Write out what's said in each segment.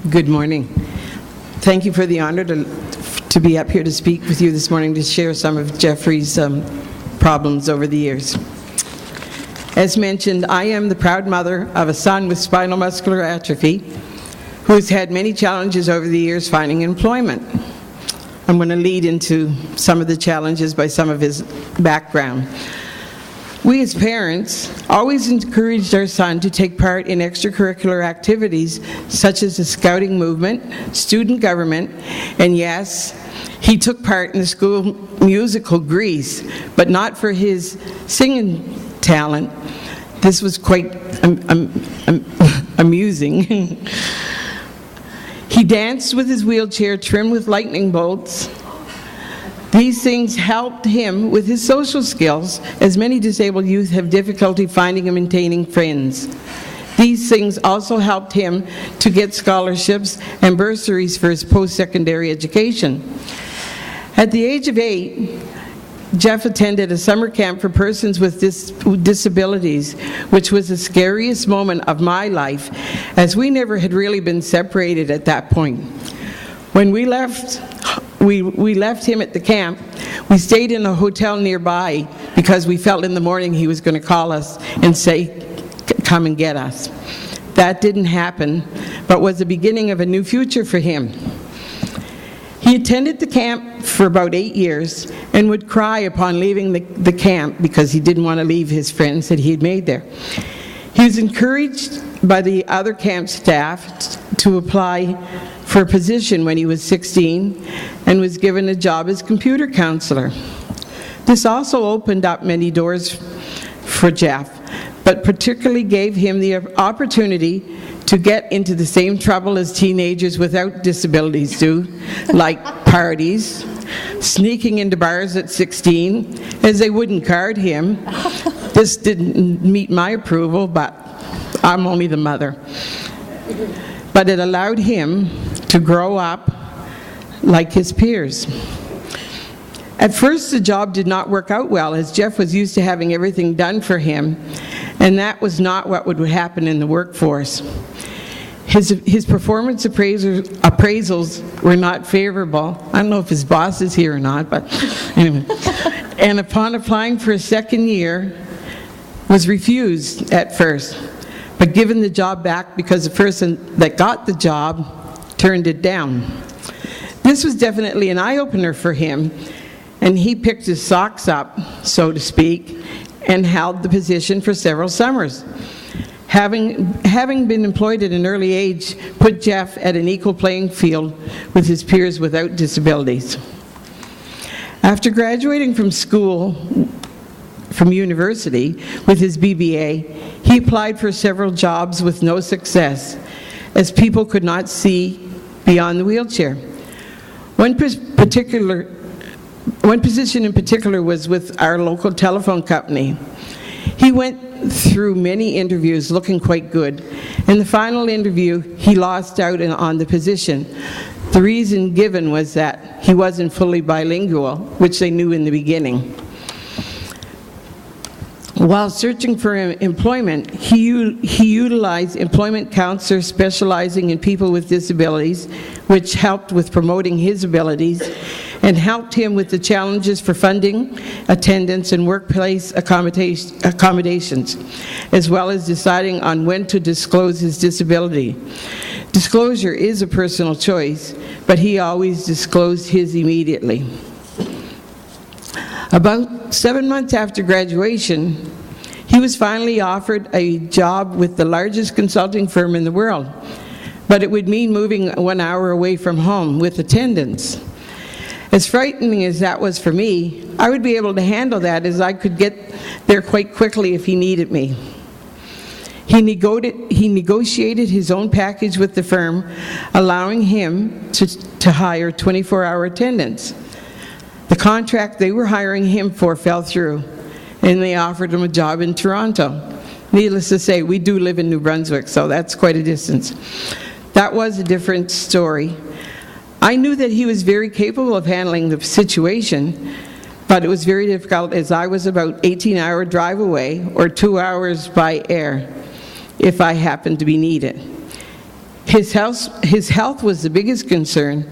Good morning. Thank you for the honor to be up here to speak with you this morning to share some of Jeffrey's problems over the years. As mentioned, I am the proud mother of a son with spinal muscular atrophy who has had many challenges over the years finding employment. I'm going to lead into some of the challenges by some of his background. We as parents always encouraged our son to take part in extracurricular activities such as the scouting movement, student government, and yes, he took part in the school musical Grease, but not for his singing talent. This was quite amusing. He danced with his wheelchair trimmed with lightning bolts. These things helped him with his social skills, as many disabled youth have difficulty finding and maintaining friends. These things also helped him to get scholarships and bursaries for his post-secondary education. At the age of 8, Jeff attended a summer camp for persons with disabilities, which was the scariest moment of my life, as we never had really been separated at that point. When we left him at the camp, we stayed in a hotel nearby because we felt in the morning he was going to call us and say, come and get us. That didn't happen, but was the beginning of a new future for him. He attended the camp for about 8 years and would cry upon leaving the camp because he didn't want to leave his friends that he had made there. He was encouraged by the other camp staff to apply for a position when he was 16 and was given a job as computer counselor. This also opened up many doors for Jeff, but particularly gave him the opportunity to get into the same trouble as teenagers without disabilities do, like parties, sneaking into bars at 16, as they wouldn't card him. This didn't meet my approval, but I'm only the mother. But it allowed him to grow up like his peers. At first, the job did not work out well, as Jeff was used to having everything done for him, and that was not what would happen in the workforce. His performance appraisals were not favorable. I don't know if his boss is here or not, but anyway. And upon applying for a second year, was refused at first, but given the job back because the person that got the job turned it down. This was definitely an eye-opener for him, and he picked his socks up, so to speak, and held the position for several summers. Having been employed at an early age put Jeff at an equal playing field with his peers without disabilities. After graduating from university with his BBA, he applied for several jobs with no success, as people could not see beyond the wheelchair. One position in particular was with our local telephone company. He went through many interviews looking quite good. In the final interview, he lost out on the position. The reason given was that he wasn't fully bilingual, which they knew in the beginning. While searching for employment, he utilized employment counselors specializing in people with disabilities, which helped with promoting his abilities and helped him with the challenges for funding, attendance, and workplace accommodations, as well as deciding on when to disclose his disability. Disclosure is a personal choice, but he always disclosed his immediately. About 7 months after graduation, he was finally offered a job with the largest consulting firm in the world, but it would mean moving 1 hour away from home with attendance. As frightening as that was for me, I would be able to handle that, as I could get there quite quickly if he needed me. He negotiated his own package with the firm, allowing him to hire 24-hour attendants. The contract they were hiring him for fell through, and they offered him a job in Toronto. Needless to say, we do live in New Brunswick, so that's quite a distance. That was a different story. I knew that he was very capable of handling the situation, but it was very difficult, as I was about 18-hour drive away, or 2 hours by air, if I happened to be needed. His health was the biggest concern,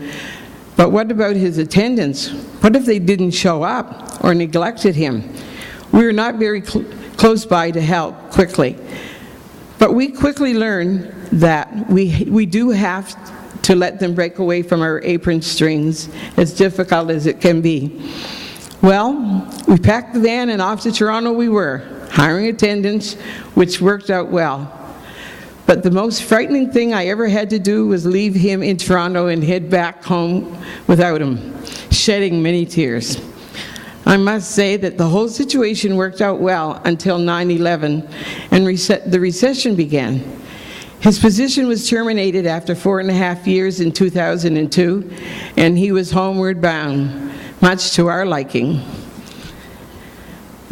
but what about his attendance? What if they didn't show up or neglected him? We were not very close by to help quickly, but we quickly learned that we do have to let them break away from our apron strings, as difficult as it can be. Well, we packed the van and off to Toronto we were, hiring attendants, which worked out well. But the most frightening thing I ever had to do was leave him in Toronto and head back home without him, shedding many tears. I must say that the whole situation worked out well until 9/11 and the recession began. His position was terminated after 4.5 years in 2002, and he was homeward bound, much to our liking.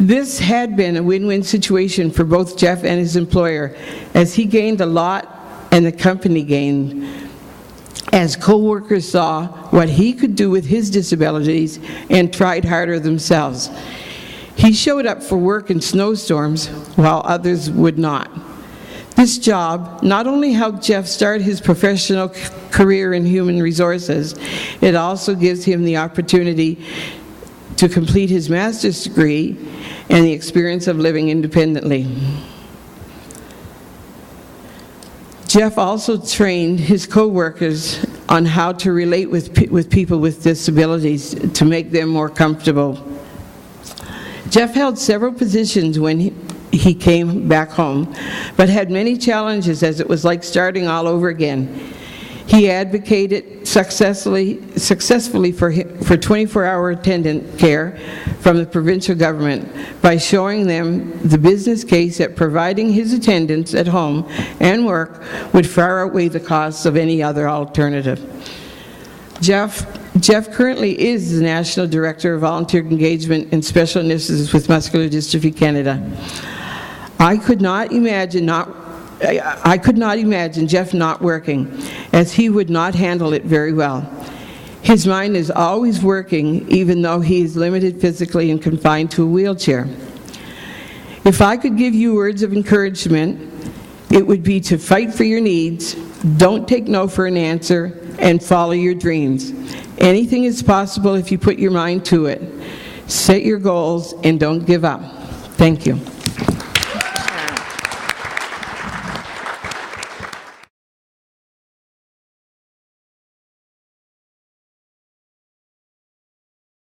This had been a win-win situation for both Jeff and his employer, as he gained a lot and the company gained, as co-workers saw what he could do with his disabilities and tried harder themselves. He showed up for work in snowstorms while others would not. This job not only helped Jeff start his professional career in human resources, it also gives him the opportunity to complete his master's degree and the experience of living independently. Jeff also trained his co-workers on how to relate with people with disabilities to make them more comfortable. Jeff held several positions when he came back home, but had many challenges, as it was like starting all over again. He advocated successfully for 24-hour attendant care from the provincial government by showing them the business case that providing his attendants at home and work would far outweigh the costs of any other alternative. Jeff currently is the National Director of Volunteer Engagement and Special Initiatives with Muscular Dystrophy Canada. I could not imagine Jeff not working, as he would not handle it very well. His mind is always working, even though he is limited physically and confined to a wheelchair. If I could give you words of encouragement, it would be to fight for your needs, don't take no for an answer, and follow your dreams. Anything is possible if you put your mind to it. Set your goals and don't give up. Thank you.